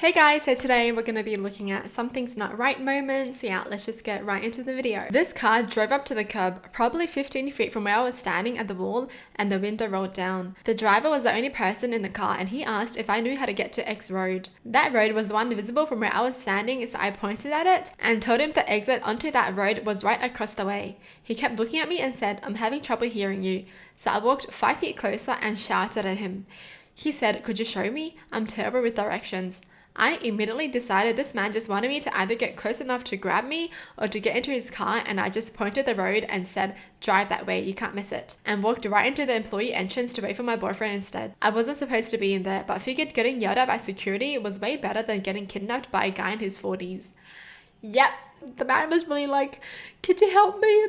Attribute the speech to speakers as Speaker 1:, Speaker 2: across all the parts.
Speaker 1: Hey guys, so today we're going to be looking at something's not right moments. Yeah, let's just get right into the video. This car drove up to the curb, probably 15 feet from where I was standing at the wall, and the window rolled down. The driver was the only person in the car and he asked if I knew how to get to X road. That road was the one visible from where I was standing, so I pointed at it and told him the exit onto that road was right across the way. He kept looking at me and said, "I'm having trouble hearing you." So I walked 5 feet closer and shouted at him. He said, "Could you show me? I'm terrible with directions." I immediately decided this man just wanted me to either get close enough to grab me or to get into his car, and I just pointed the road and said, "Drive that way, you can't miss it," and walked right into the employee entrance to wait for my boyfriend instead. I wasn't supposed to be in there, but figured getting yelled at by security was way better than getting kidnapped by a guy in his 40s. Yep, the man was really like, "Could you help me?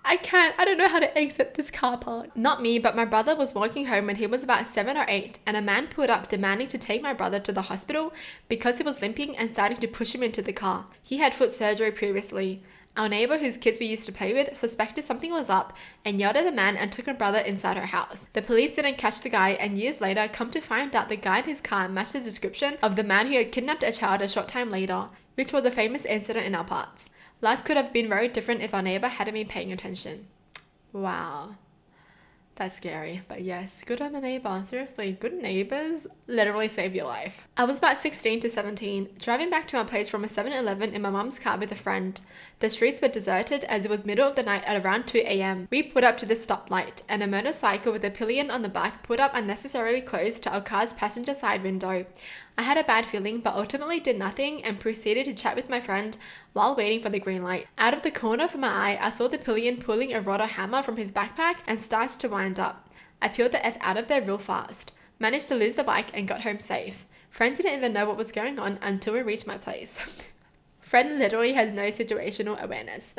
Speaker 1: I don't know how to exit this car park." Not me, but my brother was walking home when he was about 7 or 8, and a man pulled up demanding to take my brother to the hospital because he was limping and starting to push him into the car. He had foot surgery previously. Our neighbor, whose kids we used to play with, suspected something was up and yelled at the man and took my brother inside her house. The police didn't catch the guy, and years later come to find out the guy in his car matched the description of the man who had kidnapped a child a short time later, which was a famous incident in our parts. Life could have been very different if our neighbor hadn't been paying attention. Wow. That's scary, but yes, good on the neighbor. Seriously, good neighbors literally save your life. I was about 16 to 17, driving back to my place from a 7-Eleven in my mum's car with a friend. The streets were deserted as it was middle of the night at around 2 a.m. We put up to the stoplight, and a motorcycle with a pillion on the back put up unnecessarily close to our car's passenger side window. I had a bad feeling, but ultimately did nothing and proceeded to chat with my friend while waiting for the green light. Out of the corner of my eye, I saw the pillion pulling a rod or hammer from his backpack and starts to wind up. I peeled the F out of there real fast. Managed to lose the bike and got home safe. Friend didn't even know what was going on until we reached my place. Friend literally has no situational awareness.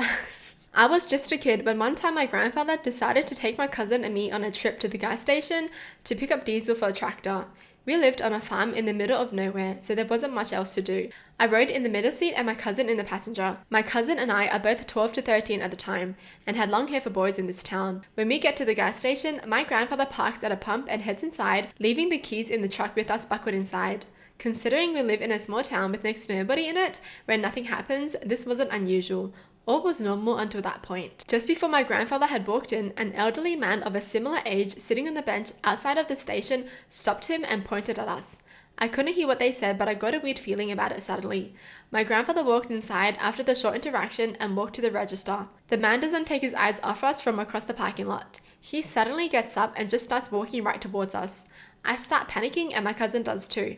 Speaker 1: I was just a kid, but one time my grandfather decided to take my cousin and me on a trip to the gas station to pick up diesel for a tractor. We lived on a farm in the middle of nowhere, so there wasn't much else to do. I rode in the middle seat and my cousin in the passenger. My cousin and I are both 12 to 13 at the time and had long hair for boys in this town. When we get to the gas station, my grandfather parks at a pump and heads inside, leaving the keys in the truck with us buckled inside. Considering we live in a small town with next to nobody in it, where nothing happens, this wasn't unusual. All was normal until that point. Just before my grandfather had walked in, an elderly man of a similar age sitting on the bench outside of the station stopped him and pointed at us. I couldn't hear what they said, but I got a weird feeling about it suddenly. My grandfather walked inside after the short interaction and walked to the register. The man doesn't take his eyes off us from across the parking lot. He suddenly gets up and just starts walking right towards us. I start panicking and my cousin does too.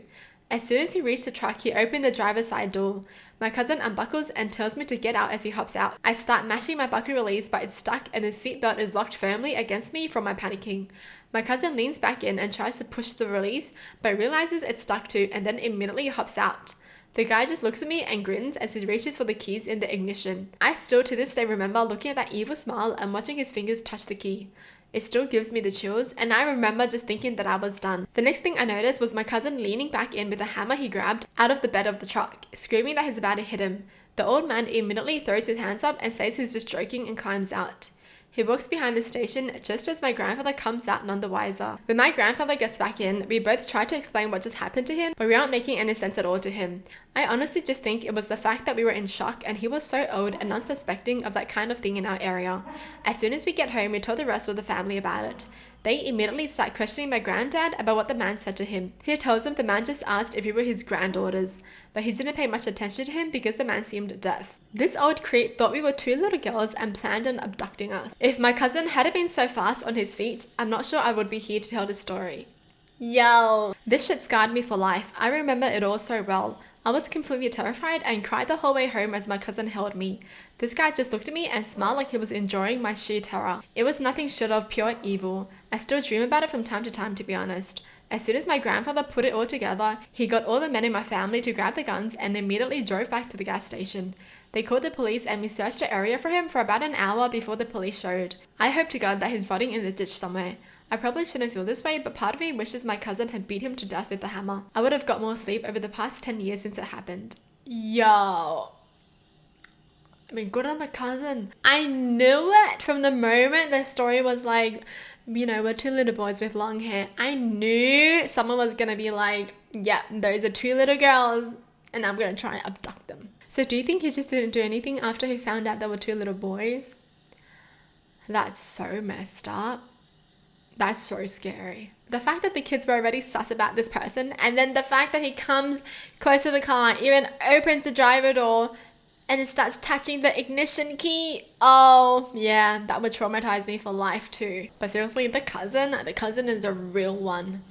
Speaker 1: As soon as he reached the truck, he opened the driver's side door. My cousin unbuckles and tells me to get out as he hops out. I start mashing my buckle release, but it's stuck and the seatbelt is locked firmly against me from my panicking. My cousin leans back in and tries to push the release, but realizes it's stuck too and then immediately hops out. The guy just looks at me and grins as he reaches for the keys in the ignition. I still to this day remember looking at that evil smile and watching his fingers touch the key. It still gives me the chills, and I remember just thinking that I was done. The next thing I noticed was my cousin leaning back in with a hammer he grabbed out of the bed of the truck, screaming that he's about to hit him. The old man immediately throws his hands up and says he's just joking and climbs out. He walks behind the station just as my grandfather comes out none the wiser. When my grandfather gets back in, we both try to explain what just happened to him, but we aren't making any sense at all to him. I honestly just think it was the fact that we were in shock and he was so old and unsuspecting of that kind of thing in our area. As soon as we get home, we told the rest of the family about it. They immediately start questioning my granddad about what the man said to him. He tells them the man just asked if we were his granddaughters, but he didn't pay much attention to him because the man seemed deaf. This old creep thought we were 2 little girls and planned on abducting us. If my cousin hadn't been so fast on his feet, I'm not sure I would be here to tell the story. Yo, this shit scarred me for life. I remember it all so well. I was completely terrified and cried the whole way home as my cousin held me. This guy just looked at me and smiled like he was enjoying my sheer terror. It was nothing short of pure evil. I still dream about it from time to time, to be honest. As soon as my grandfather put it all together, he got all the men in my family to grab the guns and immediately drove back to the gas station. They called the police and we searched the area for him for about an hour before the police showed. I hope to God that he's rotting in a ditch somewhere. I probably shouldn't feel this way, but part of me wishes my cousin had beat him to death with the hammer. I would have got more sleep over the past 10 years since it happened. Yo. I mean, good on the cousin. I knew it from the moment the story was like, you know, were two little boys with long hair. I knew someone was gonna be like, yeah, those are two little girls and I'm gonna try and abduct them. So do you think he just didn't do anything after he found out there were two little boys? That's so messed up. That's so scary. The fact that the kids were already sus about this person, and then the fact that he comes close to the car, even opens the driver door, and it starts touching the ignition key. Oh, yeah, that would traumatize me for life too. But seriously, the cousin is a real one.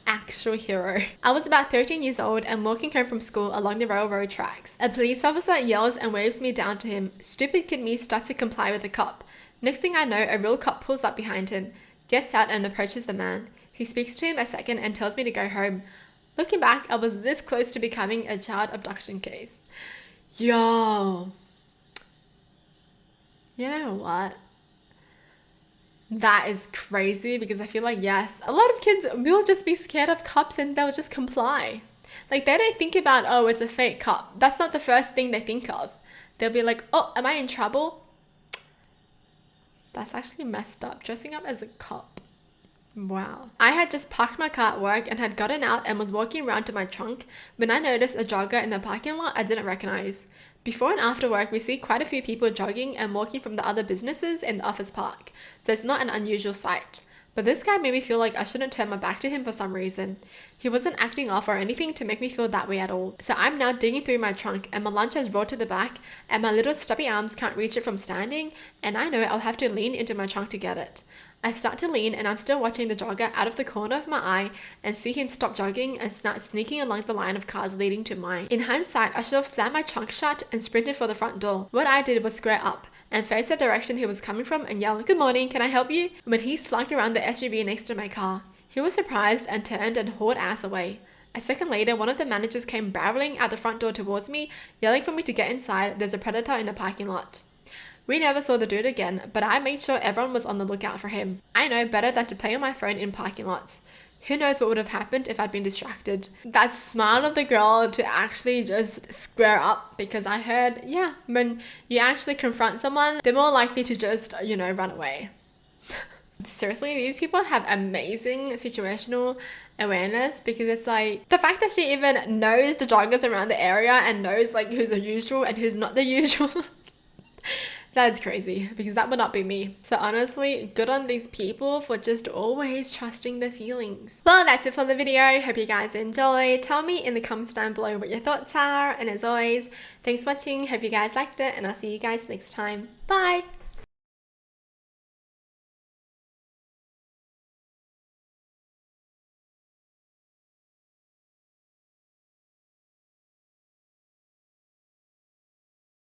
Speaker 1: Actual hero. I was about 13 years old and walking home from school along the railroad tracks. A police officer yells and waves me down to him. Stupid kid me starts to comply with the cop. Next thing I know, a real cop pulls up behind him, gets out and approaches the man. He speaks to him a second and tells me to go home. Looking back, I was this close to becoming a child abduction case. Yo. You know what? That is crazy, because I feel like, yes, a lot of kids will just be scared of cops and they'll just comply. Like, they don't think about, oh, it's a fake cop. That's not the first thing they think of. They'll be like, oh, am I in trouble? That's actually messed up, dressing up as a cop. Wow. I had just parked my car at work and had gotten out and was walking around to my trunk when I noticed a jogger in the parking lot I didn't recognize. Before and after work, we see quite a few people jogging and walking from the other businesses in the office park, so it's not an unusual sight. But this guy made me feel like I shouldn't turn my back to him for some reason. He wasn't acting off or anything to make me feel that way at all. So I'm now digging through my trunk and my lunch has rolled to the back and my little stubby arms can't reach it from standing, and I know I'll have to lean into my trunk to get it. I start to lean and I'm still watching the jogger out of the corner of my eye and see him stop jogging and start sneaking along the line of cars leading to mine. In hindsight, I should have slammed my trunk shut and sprinted for the front door. What I did was square up and face the direction he was coming from and yell, "Good morning, can I help you?" when he slunk around the SUV next to my car. He was surprised and turned and hauled ass away. A second later, one of the managers came barreling out the front door towards me, yelling for me to get inside. There's a predator in the parking lot. We never saw the dude again, but I made sure everyone was on the lookout for him. I know better than to play on my phone in parking lots. Who knows what would have happened if I'd been distracted. That's smart of the girl to actually just square up, because I heard, yeah, when you actually confront someone, they're more likely to just, you know, run away. Seriously, these people have amazing situational awareness, because it's like the fact that she even knows the joggers around the area and knows like who's the usual and who's not the usual. That's crazy, because that would not be me. So honestly, good on these people for just always trusting their feelings. Well, that's it for the video. Hope you guys enjoyed. Tell me in the comments down below what your thoughts are. And as always, thanks for watching. Hope you guys liked it, and I'll see you guys next time. Bye!